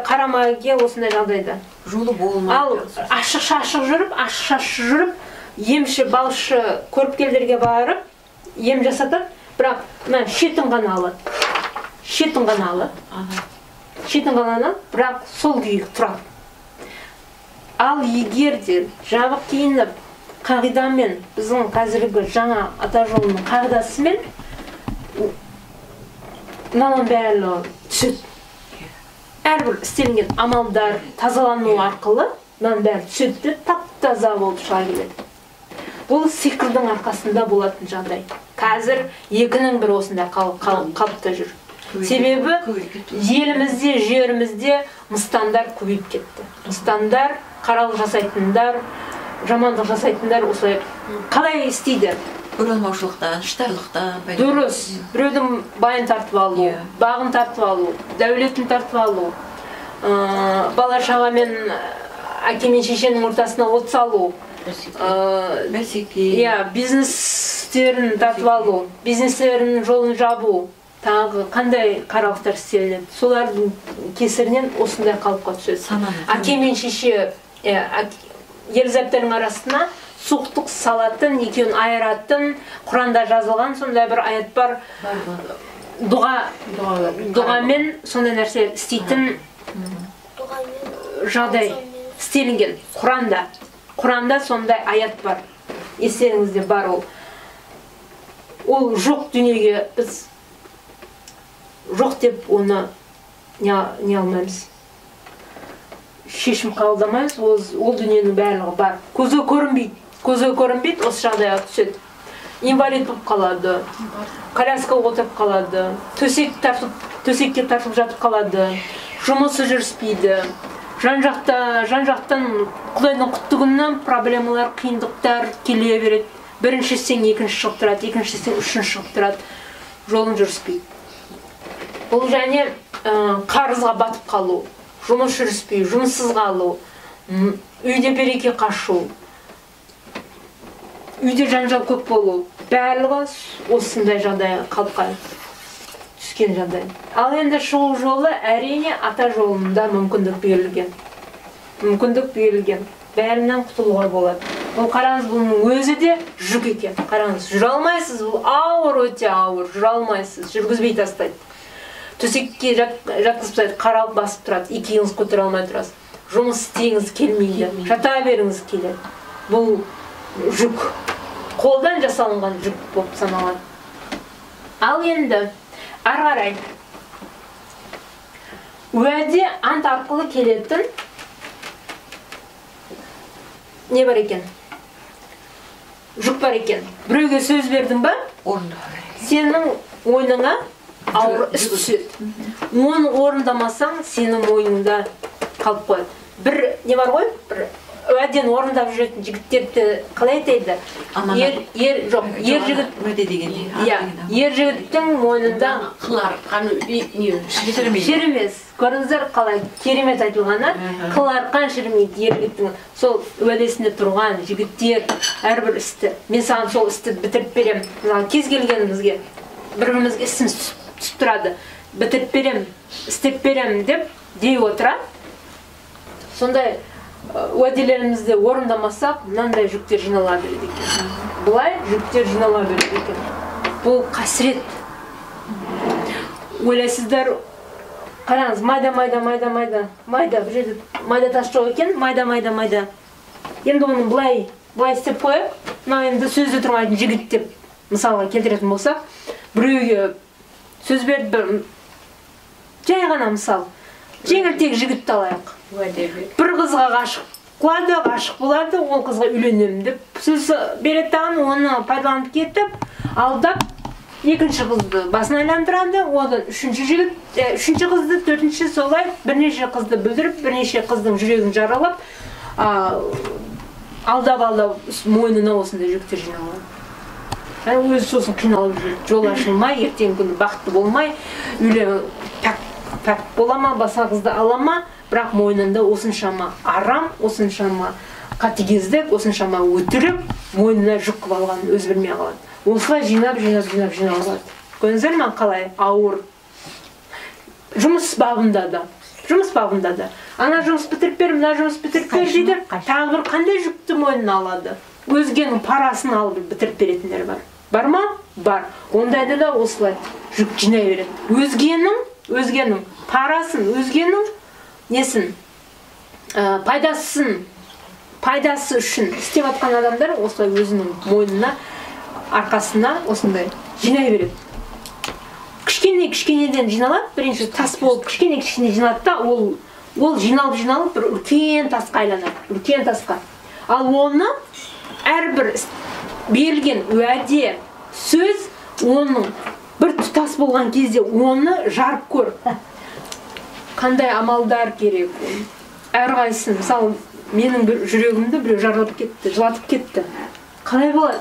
қарамайге осындай жағдайда. Жолы болмайды. Ал ашық-шашық жүріп, емші, балшы көріпкелдерге барып, ем жасатады, бірақ шетін ғана алады. Шетін ғана алады, бірақ сол күйі тұрады. Ал егер де жабық киініп, қағидамен, біздің қазіргі жаңа ата жолының қағидасымен, мынаның бәрі түседі. Әрбір істелінген амалдар тазалану арқылы мынаның бәрі түседі, тап-таза болып шыға келеді. Бұл сиқырдың арқасында болатын жағдай. Қазір екінің бірі осында қалыпта жүр. Себебі елімізде, жерімізде мұстандар көбейіп кетті. Мұстандар, қаралық жасайтындар, жамандық жасайтындар осылай қалай істейді? Бұрылмаушылықтан, іштарлықтан. Дұрыс. Біреудің байын тартып алу, бағын тартып алу, дәулетін тартып алу, бала шағамен әке мен шешенің ортасына от салу, бизнестерін тартып алу, бизнестерінің жолын жабу, тағы қандай қаралықтар істелінеді. Солардың кесірінен осындай қалыпқа түседі. Әке мен шеше ерлі-зайыптардың арасына суықтық салатын, екеуін айыратын, Құранда жазылған сондай бір аят бар. Дұғамен сондай нәрсе істейтін жағдай істелінген Құранда. Құранда сондай аят бар. Естеріңізде бар ол. Ол жоқ дүниеге біз жоқ деп оны не алмаймыз. Шешім қабылдамаймыз, ол дүниенің барлығы бар. Көзге көрінбейді, осы жағдайға түседі. Инвалид болып қалады, коляскаға отырып қалады, төсекке тартып жатып қалады, жұмысы жүріспейді. Жан-жақтан Құдайдың құтты күнінен проблемалар, қиындықтар келе береді. Біріншісінен екінші шығып тұрады, екіншісінен үшінші шығып тұрады. Жолын жүріспейді. Бұл және қарызға батып қалу, жұмыс жүріспей, жұмыссыз қалу, үйде береке қашу, үйде жанжал көп болу, барлығы осындай жағдай қалыпқа түскен жағдай. Ал енді шығу жолы әрине ата жолында мүмкіндік берілген. Бәрінен құтылуға болады. Бұл қараңыз, бұның өзі де жүк екен. Қараңыз, жүре алмайсыз, бұл ауыр, өте ауыр, жүре алмайсыз, жүргізбей тастайды. Төсекке жатқызып тастайды, қаралық басып тұрады, екеуіңіз көтере алмай тұрасыз. Жұмыс істейіңіз келмейді, жата беріңіз келеді. Бұл жүк, қолдан жасалынған жүк болып саналады. Ал енді ары қарай уәде ант арқылы келетін не бар екен? Жүк бар екен. Біреуге сөз бердің ба? Сенің ойныңа ауыр іс түседі. Оны орындамасаң, сенің ойыңда қалып қояды. Бір не бар ғой? Бір уәдені орындап жүретін жігіттерді қалай айтайды? Ер жігіттің мойнында шірімес. Көріңіздер қалай керемет айтылғаны, қыл арқан шірімейді ер жігіттің. Сол уәдесінде тұрған жігіттер әрбір істі. Мен саған сол істі бітіріп берем. Кез келгенімізге бір-бірімізге ісіміз түсіп тұрады. Бітіріп берем, істеп берем деп дей отыра. Сондай уәделерімізді орындамасақ, мынандай жүктер жинала береді екен. Бұлай жүктер жинала береді екен. Бұл қасірет. Ойлайсыздар, қараңыз, майда, бір жерде майда тас жоқ екен, майда. Енді оның бұлай істеп қойып, енді сөзде тұрмайтын жігіт деп мысалға келтіретін болсақ, біреуге сөз берді, жай ғана мысал, жеңілтек жігітті алайық. Бір қызға ғашық болады, ол қызға үйленемін деп сөз береді, оны пайдаланып кетіп, алдап, екінші қызды басын айландырады, одан үшінші қызды, төртінші солай, бірнеше қызды бүлдіріп, бірнеше қыздың жүрегін жаралап, алдап, мойнына осындай жүктер жиналады. Өзі сосын қиналып жүр, жол ашылмай, ертең күні бақытты болмай, үйлі пәк бола ма, басқа қызды ала ма, бірақ мойнында осыншама арам, осыншама қатыгездік, осыншама өтірік, мойнына жүк қылып алған өзі білмей қалады. Осылай жинап алады. Көрдіңіздер ме қалай ауыр. Жұмыс бабында да жұмыс бабында да. Ана жұмыс бітіріп бер, мына жұмыс бітіріп бер дейді. Тағы бір қандай жүкті мойнына алады? Өзгенің парасын алып бітіріп беретіндер бар. Бар ма? Бар. Ондайда да осылай жүк жинай береді. Өзгенің парасын, өзгенің несін, пайдасы үшін істеп атқан адамдар осылай өзінің мойнына, арқасына осындай жинай береді. Кішкенеден жиналады, бірінші тас болып кішкене жиналады да, ол жиналып бір үлкен тасқа айланады, үлкен тасқа. Ал оны әрбір берілген уәде, сөз, оның бір тұтас болған кезде оны жарып көр. Қандай амалдар керек? Әрқайсысын, мысалы, менің бір жүрегімді біреу жарылып кетті, жылатып кетті. Қалай болады?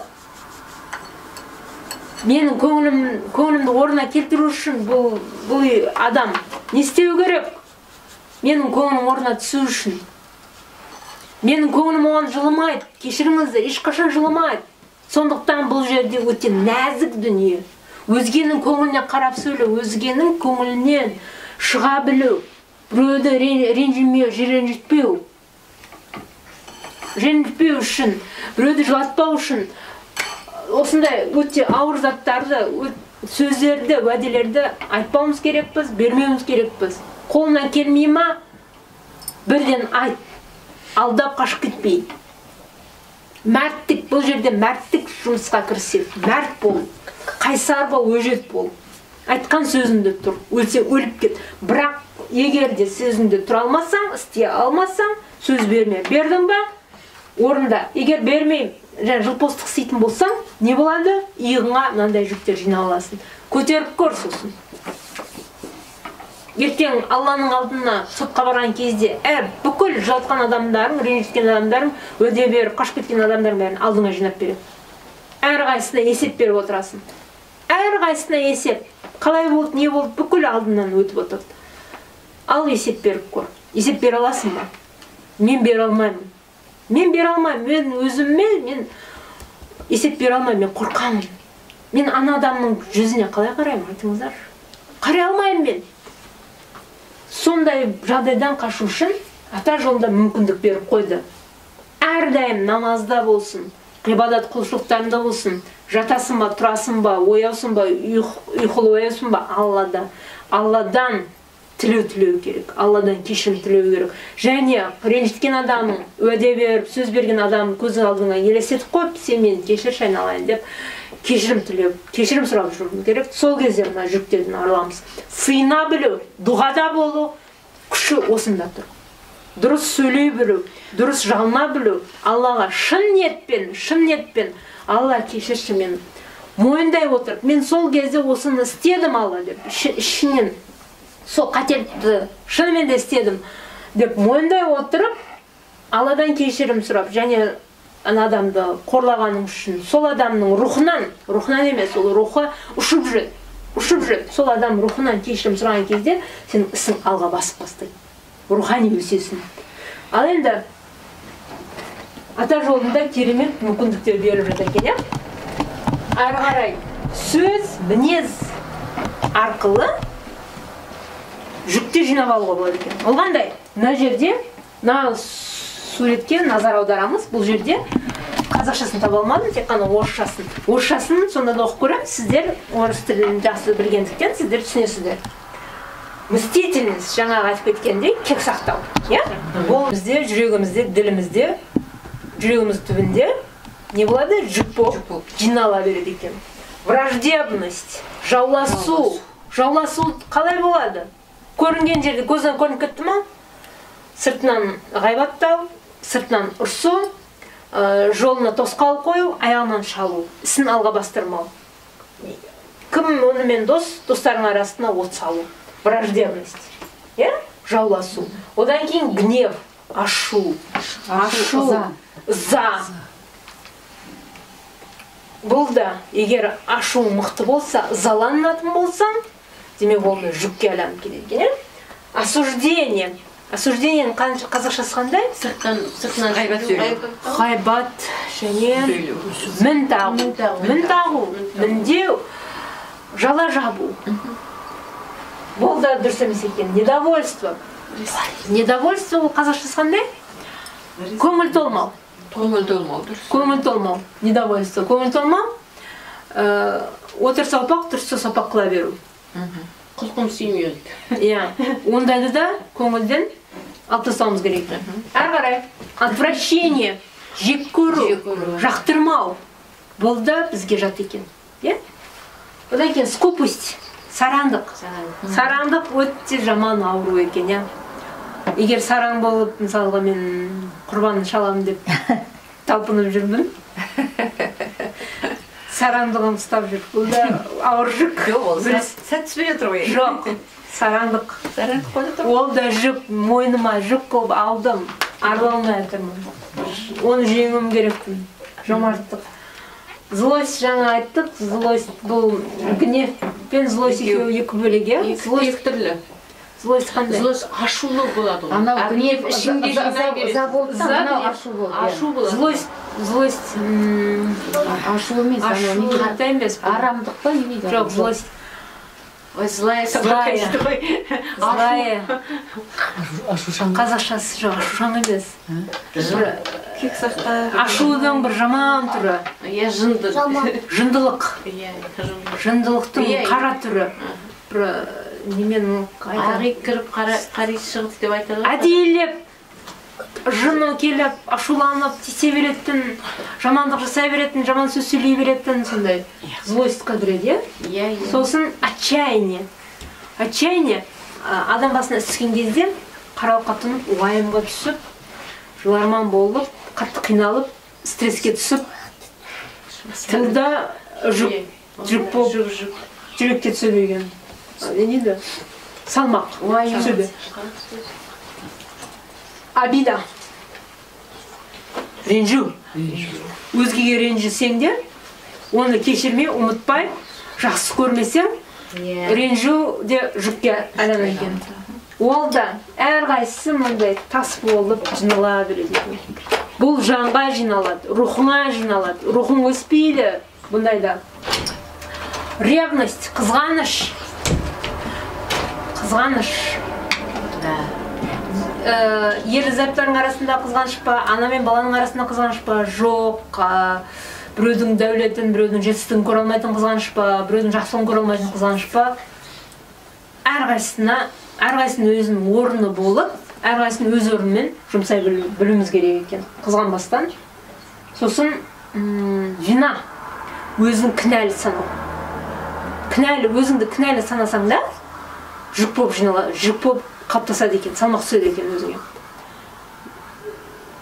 Менің көңілімді орнына келтіру үшін бұл адам не істеу керек? Менің көңілім орнына түсу үшін. Менің көңілім оған жылымайды, кешіріңіздер, ешқашан жылымайды. Сондықтан бұл жерде өте нәзік дүние. Өзгенің көңіліне қарап сөйлеу, өзгенің көңілінен шыға білу, біреуді ренжімеу, ренжітпеу үшін, біреуді жылатпау үшін, осындай өте ауыр заттарды, сөздерді, уәделерді айтпауымыз керекпіз, бермеуіміз керекпіз. Қолынан келмей ма, бірден айт, алдап қашып кетпей. Мәрттік, бұл жерде мәрттік жұмысқа кіріседі. Мәрт бол, қайсар бол, өжет бол. Айтқан сөзінде тұр, өлсе өліп кет. Бірақ егер де сөзінде тұра алмасаң, істей алмасаң, сөз берме. Бердің ба? Орында. Егер бермеймін, жылпостық істейтін болсаң, не болады? Иығыңа мынандай жүктер жинап аласың. Көтеріп көр сосын. Ертең Алланың алдына сотқа барған кезде, бүкіл жалатқан адамдарың, ренжіткен адамдарың, уәде беріп, қашып кеткен адамдардың бәрін алдыңа жинап береді. Әрқайсысына есеп беріп отырасың. Әрқайсысына есеп. Қалай болды, не болды, бүкіл алдынан өтіп отырды. Ал есеп беріп көр. Есеп бере аласың ба? Мен бере алмаймын. Мен өзіме, мен есеп бере алмаймын, мен қорқамын. Мен ана адамның жүзіне қалай қараймын, айтыңыздар? Қарай алмаймын мен. Сондай жағдайдан қашу үшін ата жолында мүмкіндік беріп қойды. Әрдайым намазда болсын, ғибадат құлшылықтарында болсын, жатасың ба, тұрасың ба, ояусың ба, ұйқылы ояусың ба, Алладан тілеу керек, Алладан кешірім тілеу керек. Және ренжіткен адамың, уәде беріп, сөз берген адамның көзің алдыңа елестетіп қойып, сен мені кешірші айналайын деп, кешірім тілеу, кешірім сұрап жүру керек. Сол кезде мына жүктерден арыламыз. Сыйына білу, дұғада болу, күші осында тұр. Дұрыс сөйлей білу, дұрыс жалына білу, Аллаға шын ниетпен, Алла кешірші мен мойындай отырып, мен сол кезде осыны істедім Алла деп, ішінен сол қателікті шынымен де істедім деп мойындай отырып, Алладан кешірім сұрап, және ана адамды қорлағаның үшін сол адамның рухынан емес, ол рухы ұшып жүреді. Сол адам рухынан кешірім сұраған кезде сен ісің алға басып бастайды. Рухани өсесің. Ал енді ата жолында керемет мүмкіндіктер беріп жатыр екен. Ары қарай сөз, мінез арқылы жүкте жинап алуға болады екен. Ол қандай? Мына жерде, мына суретке назар аударамыз. Бұл жерде қазақшасын таба алмадым, тек қана орысшасын. Орысшасын сонда да оқып көремін. Сіздер орыс тілін жақсы білгендіктен сіздер түсінесіздер. Мстительность, жаңағы айтып кеткендей, кек сақтау. Бұл бізде, жүрегімізде, ділімізде, жүрегіміз түбінде не болады? Жүк болып жинала береді екен. Враждебность, жауласу қалай болады? Көрінген жерде көзден көрініп кетті ма? Сыртынан ғайбаттау, сыртынан ұрсу, жолына тосқауыл қою, аяғынан шалу, ісін алға бастырмау. Кім онымен достарың арасына от салу? Враждебность, жауласу. Одан кейін гнев, ашу, ыза. Бұл да, егер ашу мықты болса, ызаланатын болсаң, демек ол жүкке айланып келеді. Осуждение. Осуждениенің қазақшасы қандай? Сыртынан ғайбат сөйлеу. Ғайбат және мін тағу, міндеу, жала жабу. Бұл да дұрыс емес екен. Недовольство. Недовольство ол қазақшасы қандай? Көңіл толмау. Көңіл толмау. Көңіл толмау. Недовольство. Көңіл толмау. Отырса опақ, тұрса сопақ қыла беру. Құлқым сүймейді. Иә. Ондайды да көңілден алып тастауымыз керек. Әрі қарай. Отвращение, жек көру, жақтырмау. Бұл да бізге жат екен. Одан кейін скупость, сараңдық. Сараңдық өте жаман ауру екен. Егер сараң болып, мысалға мен құрбан шаламын деп талпынып жүрмін. Сараңдығым ұстап жүр. Бұл да ауыр жүк. Сәт түспей отыр ғой. Жоқ, сараңдық. Ол да жүк, мойныма жүк қылып алдым. Арыла алмай жатырмын. Оны жеңуім керекпін. Жомарттық. Злость жаңа айттық. Злость бұл гнев пен злость екеуі екі бөлек. Екі түрлі. Злость қандай? Злость ашулы болады. Анау гнев ішіңде жинай береді. ашу болды. Ашу болады. Злость Ашу емес, анау не қата емес. арамдық па не дейді? Жоқ, злость. Ой, злая. Злая. Ашушаң. Қазақшасы жоқ, ашушаң емес. Кек сақтар. Ашудың бір жаман түрі. Иә, жынды. Жындылық. Иә, Жындылықтың қара түрі. Бір немен ағи кіріп қари шығып деп айтады. әдейілеп жыны келіп ашуланып тисе беретін, жамандық жасай беретін, жаман сөз сөйлей беретін сондай злостьқа кіреді. Сосын отчаяние. Отчаяние адам басына іс түскен кезде қарауыққа тұнып, уайымға түсіп, жыларман болып, қатты қиналып, стресске түсіп, тылда жүк болып, жүрекке түседі деген. Не дейді? Салмақ. Түседі. Обида. Ренжу. Өзгеге ренжісең де, оны кешірмей, ұмытпай, жақсы көрмесең, ренжу де жүкке айланады. Ол да әрқайсысы мындай тас болып жинала береді. Бұл жанға жиналады, рухыңа жиналады. Рухың өспейді бұндайда. Ревность, қызғаныш. Қызғаныш. Ерлі-зайыптардың арасында қызғаныш па, ана мен баланың арасында қызғаныш па, жоқ. Біреудің дәулетін, біреудің жетістігін көре алмайтын қызғаныш па, біреудің жақсылығын көре алмайтын қызғаныш па. Әрқайсының өзінің орны болып, әрқайсының өз орнымен жұмсай білуіміз керек екен. Қызғанбастан. Сосын вина, өзің кінәлі санау. Өзіңді кінәлі санасаң да, жүк болып қаптасады екен, салмақ түседі екен өзіңе.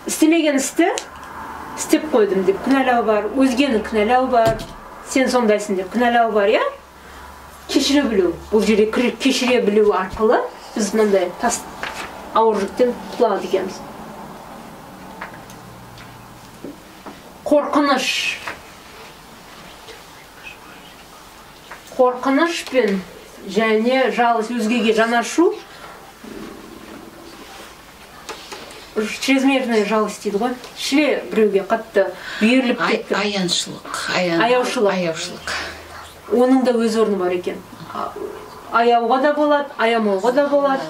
Істемеген істі істеп қойдым деп күнәлау бар, өзгені күнәлау бар, сен сондайсың деп күнәлау бар, иә? Кешіре білу, бұл жерде кешіре білу арқылы біз мынандай тас ауыр жүктен құтылады екенбіз. Қорқыныш пен және жалғыз өзгеге жанашу чрезмерная жалость дейді ғой. Шіле біреуге қатты үйіріліп кетті. Аяушылық. Оның да өз орны бар екен. Аяуға да болады, аямауға да болады.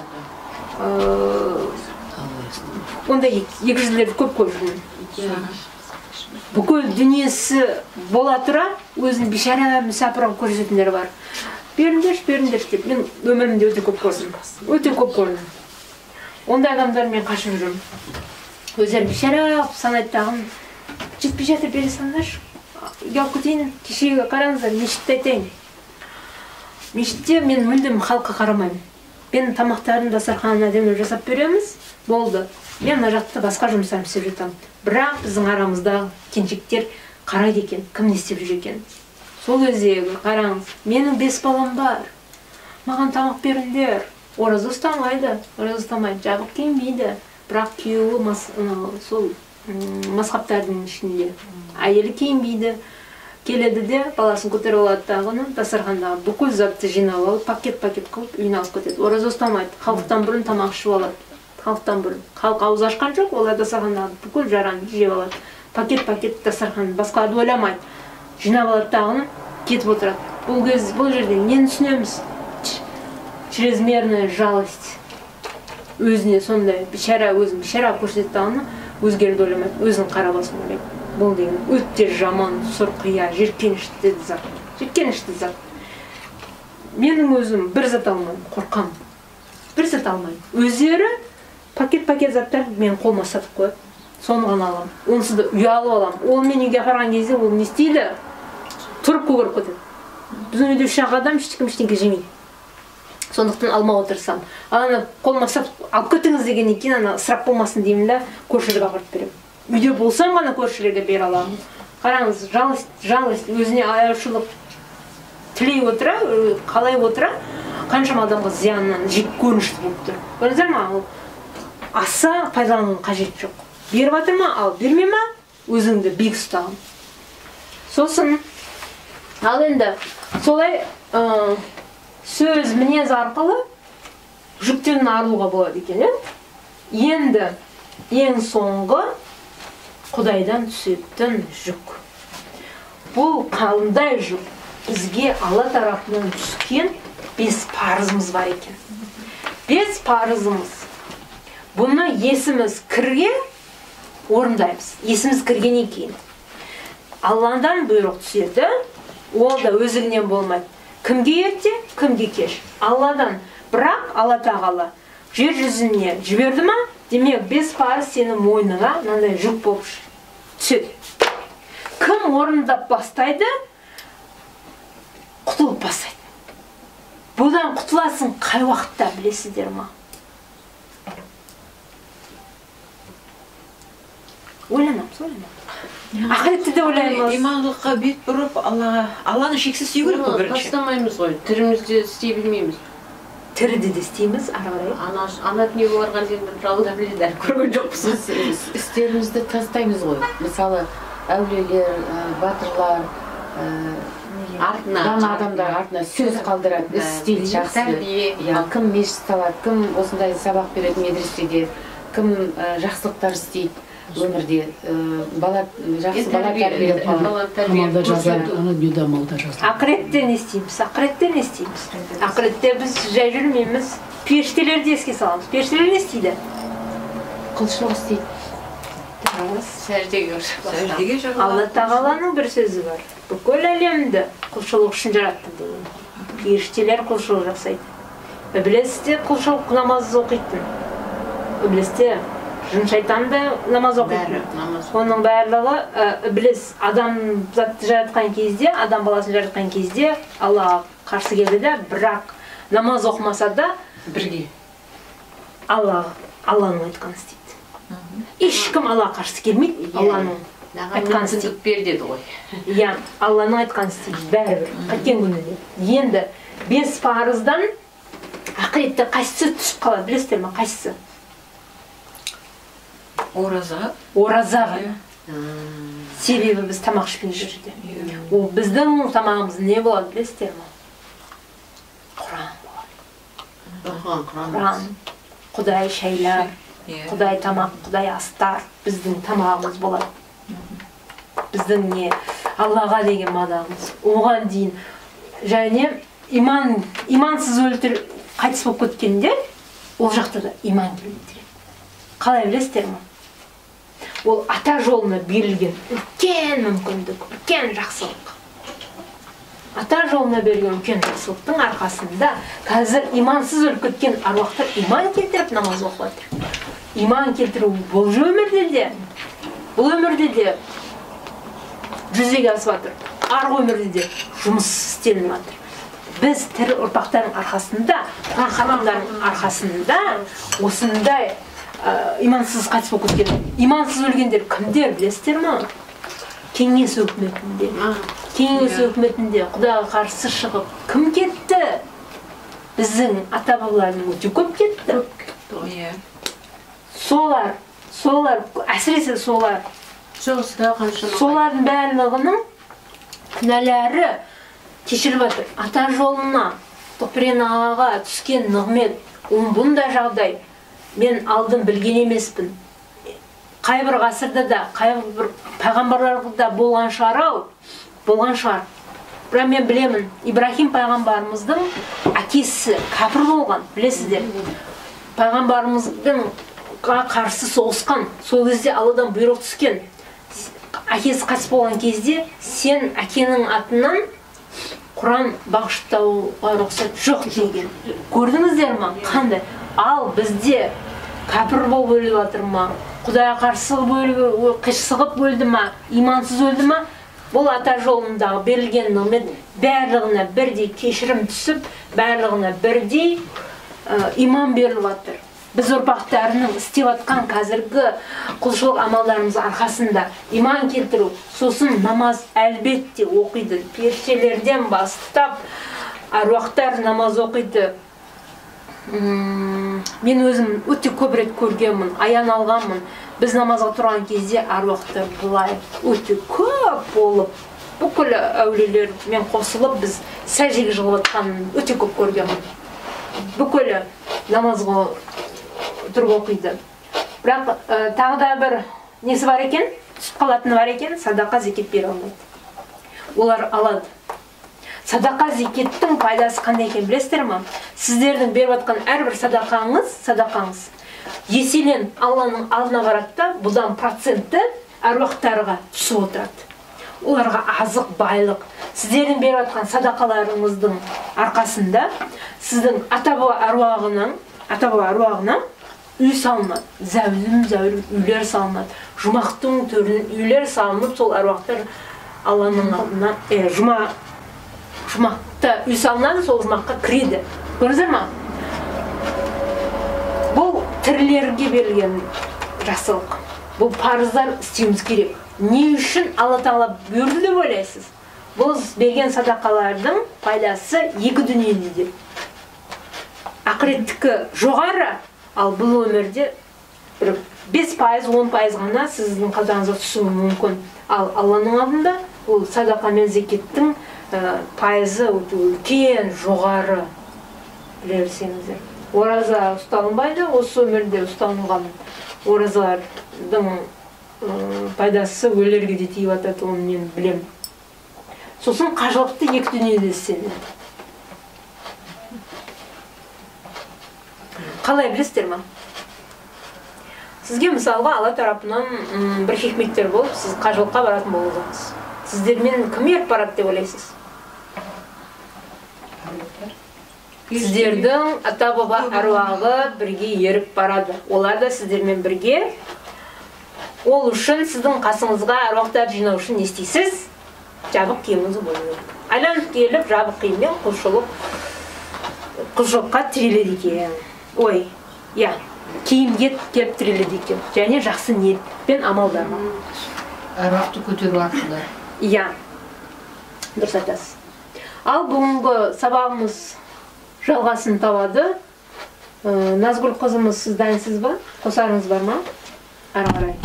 Онда екі жүзділерді көп жүрмін. Бүкіл дүниесі бола тұра, өзін бишара мүсәпірін көрсетіндер бар. Беріңдерші деп, мен өмірімде өте көп көрдім. Ондай адамдар мен қашып жүрмін. Өздері бишара санайттағын жетпей жатыр бере салыңдаршы. Ұялып кетейін, кешегі қараңыздар, мешітті айтайын. Мешітте мен мүлдем халыққа қарамаймын. Мен тамақтарын дастарханын әдемі жасап береміз, болды. Мен мына жақта басқа жұмыстарым істеп жатамын. Бірақ біздің арамызда келіншектер қарайды екен, кім не істеп жүр екен. Сол кездегі қараңыз, менің 5 балам бар. Маған тамақ беріңдер. Ораза ұстамайды, жабық киінбейді. Бірақ күйеуі сол мазхабтардың ішінде. Әйелі киінбейді. Келеді де, баласын көтеріп алады дағыны, дастархандағы бүкіл затты жинап алып, пакет-пакет қылып, үйіне алып кетеді. Ораза ұстамайды. Халықтан бұрын тамақ ішіп алады. Халық ауыз ашқан жоқ, олар дастархандағы бүкіл жараны жеп алады. Пакет-пакет дастархан, басқаларды ойламайды. Жинап алады дағыны, кетіп отырады. Бұл жерде нені түсінеміз? Чрезмерная жалость. өзіне сондай бишара өзін бишара көрсетті аны өзгерді ойламайды, өзін қарабасын ойлайды. Бұл деген өте жаман, сұрқия, жиіркенішті зат. Жиіркенішті зат. Менің өзім бір зат алмаймын, қорқам. Бір зат алмаймын. Өздері пакет заттар мен қолыма сатып қояды. Соны ғана аламын. Онсыз да ұялып аламын. Ол мен үйге қараған кезде ол не істейді? Тұрып көгеріп кетеді. Біздің үйде 3 адам ешкім ештеңе жемейді. Сондықтан алмауға тырысамын. Ана қолыма сатып алып кетіңіз дегеннен кейін ана ысырап болмасын деймін да көршілерге апарып беремін. Үйде болсам ғана көршілерге бере аламын. Қараңыз, жалость өзіне аяушылық тілей отыра, қалай отыра, қаншама адамға зиянынан жек көрінішті болып тұр. Көрдіңіздер ма? Ол аса пайдаланудың қажеті жоқ. Беріп жатыр ма, ал берме ма, өзіңді биік ұстағын. Сосын, ал енді солай сөз мінез арқылы жүктен арылуға болады екен. Енді ең соңғы Құдайдан түсетін жүк. Бұл қандай жүк? Бізге Алла тарапынан түскен 5 парызымыз бар екен. 5 парызымыз. Бұны есіміз кірге орындаймыз. Есіміз кіргеннен кейін. Алладан бұйрық түседі, ол да өзіңнен болмайды. Кімге ерте, кімге кеш. Алладан. Бірақ Алла тағала жер жүзіне жіберді ма? Демек 5 парыз сенің мойныңа мынандай жүк болып түседі. Кім орындап бастайды, құтылып бастайды. Бұдан құтыласың қай уақытта білесіздер ма? Ойланамыз. Ақыретте де ойлаймыз. Имандылыққа бет бұрып, Алланы шексіз сүю керек қой бірінші. Тастамаймыз ғой, тірімізде істей білмейміз. Тіріде де істейміз, ары қарай. Ана дүниеге барған жерде бір Алла біледі, көрген жоқпыз. Істерімізді тастаймыз ғой. Мысалы, әулиелер, батырлар, дана адамдар артына сөз қалдырады, іс істейді жақсы. Кім мешіт салады, кім осындай сабақ береді медреседе, кім жақсылықтар істейді өмірде, жақсы бала тәрбиелеп амалдар жазады, ана дүниеде амалдар жазады. Ақыретте не істейміз? Ақыретте біз жай жүрмейміз. Періштелерді еске саламыз. Періштелер не істейді? құлшылық істейді. Сәждеге жарылады. Алла тағаланың бір сөзі бар. Бүкіл әлемді құлшылық үшін жараттым деген. Періштелер құлшылық жасайды. Іблісте құлшылық намаз оқитын. Іблісте жын шайтан да намаз оқитын. Оның барлығы ібліс адам затты жаратқан кезде, адам баласын жаратқан кезде Аллаға қарсы келді де, бірақ намаз оқымаса да бірге Алланың айтқанын істейді. Ешкім Аллаға қарсы келмейді, Алланың айтқанын істейді. Бер деді ғой. Иә, Алланың айтқанын істейді, бәрібір, қайткен күнінде. Енді 5 парыздан ақыретте қайсысы түсіп қалады, білесіздер ме, қайсысы? Оразаға. Себебі біз тамақ ішпейміз жерде. Ол біздің тамағымыз не болады, білесіздер ме? Құран болады. Құран. Құдай шайлар, Құдай тамақ, Құдай астар, біздің тамағымыз болады. Біздің не? Аллаға деген мадағымыз. Оған дейін. Және имансыз өлтір қайтыс болып кеткенде, ол жақта да иман келеді. Қалай білесіздер ме? Ол ата жолына берілген үлкен мүмкіндік, үлкен жақсылық. Ата жолына берген үлкен жақсылықтың арқасында қазір имансыз өліп кеткен аруақтар иман келтіріп намаз оқып жатыр. Иман келтіру бұл өмірде де жүзеге асып жатыр. Арғы өмірде де жұмыс істелініп жатыр. Біз тірі ұрпақтардың арқасында, Құран хатымдарының арқасында осындай имансыз қайтыс болып кеткен. Имансыз өлгендер кімдер білесіздер ме? Кеңес өкіметінде. Кеңес өкіметінде Құдайға қарсы шығып кім кетті? Біздің ата-бабаларымыз өте көп кетті. Солар, әсіресе солар. Солардың барлығының күнәлары кешіріп жатыр. Ата жолына, Тоқберген ағаға түскен нығмет, бұндай жағдай мен алдын білген емеспін. Қайбір ғасырда да, қайбір пайғамбарларда болған шығар. Бірақ мен білемін, Ибрахим пайғамбарымыздың әкесі кәпір болған, білесіздер. пайғамбарымыздың қарсы соғысқан, сол кезде Алладан бұйрық түскен. Әкесі қайтыс болған кезде сен әкенің атынан Құран бағыштауға рұқсат жоқ деген. Көрдіңіздер ма? Қандай? Ал бізде кәпір болып өліп жатыр ма? Құдайға қарсы қышсығып өлді ма? Имансыз өлді ма? Бұл ата жолындағы берілген нығмет барлығына бірдей кешірім түсіп, барлығына бірдей иман беріліп жатыр. Біз ұрпақтарының істеп жатқан қазіргі құлшылық амалдарымыз арқасында иман келтіру, сосын намаз әлбетте оқиды. Періштелерден бастап аруақтар намаз оқиды. Мен өзім өте көп рет көргенмін, аян алғанмын. Біз намазға тұрған кезде аруақтар бұлай өте көп болып, бүкіл әулиелермен қосылып, біз сәждеге жығылып жатқанын өте көп көргенмін. Бүкілі намазға тұрып оқиды. Бірақ тағы да бір несі бар екен, түсіп қалатыны бар екен, садақа зекет бере алмайды. Олар алады. Садақа зекеттің пайдасы қандай екен білесіздер ма? Сіздердің беріп жатқан әрбір садақаңыз еселен Алланың алдына барады да, бұдан процентті әруақтарға түсіп отырады. Оларға азық, байлық. Сіздердің беріп жатқан садақаларыңыздың арқасында сіздің ата-баба әруағына үй салынады, зәулім үйлер салынады, жұмақтың төрінен үйлер салынып, сол әруақтар Алланың алдына жұмақта үй салынады, сол жұмаққа кіреді. Көрдіңіздер ма? Бұл тірілерге берілген жақсылық. Бұл парыздар істеуіміз керек. Не үшін Алла Тағала бөлді деп ойлайсыз? Бұл берген садақалардың пайдасы екі дүниеде де. Ақыреттікі жоғары, ал бұл өмірде 5%, 10% ғана сіздің қалтаңызға түсуі мүмкін. Ал Алланың алдында бұл садақа мен зекеттің пайызы үлкен, жоғары білерсеңіздер. Ораза ұсталынбайды, осы өмірде ұсталынған оразалардың пайдасы өлерге де тиіп жатады, оны мен білемін. Сосын қажылықты екі дүниеде істенеді. Қалай білесіздер ма? Сізге мысалға Алла тарапынан бір хикметтер болып, сіз қажылыққа баратын болыңыз. Сіздермен кім еріп барады деп ойлайсыз? Сіздердің ата-баба әруағы бірге еріп барады. Олар да сіздермен бірге. Ол үшін сіздің қасыңызға әруақтарды жинау үшін не істейсіз? Жабық киіміңіз болу керек. Айланып келіп, жабық киіммен құлшылыққа тіреледі екен. Ой, киімге келіп тіреледі екен. Және жақсы ниетпен амалдарға. Әруақты көтеру арқылы. Дұрыс айтасыз. Ал бүгінгі сабағымыз жалғасын табады. Назгүл қызымыз, сіз дайынсыз ба? Қосарыңыз бар ма? Ары қарай.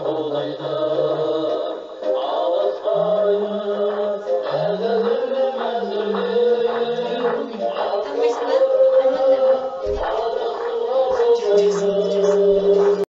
Olmaydı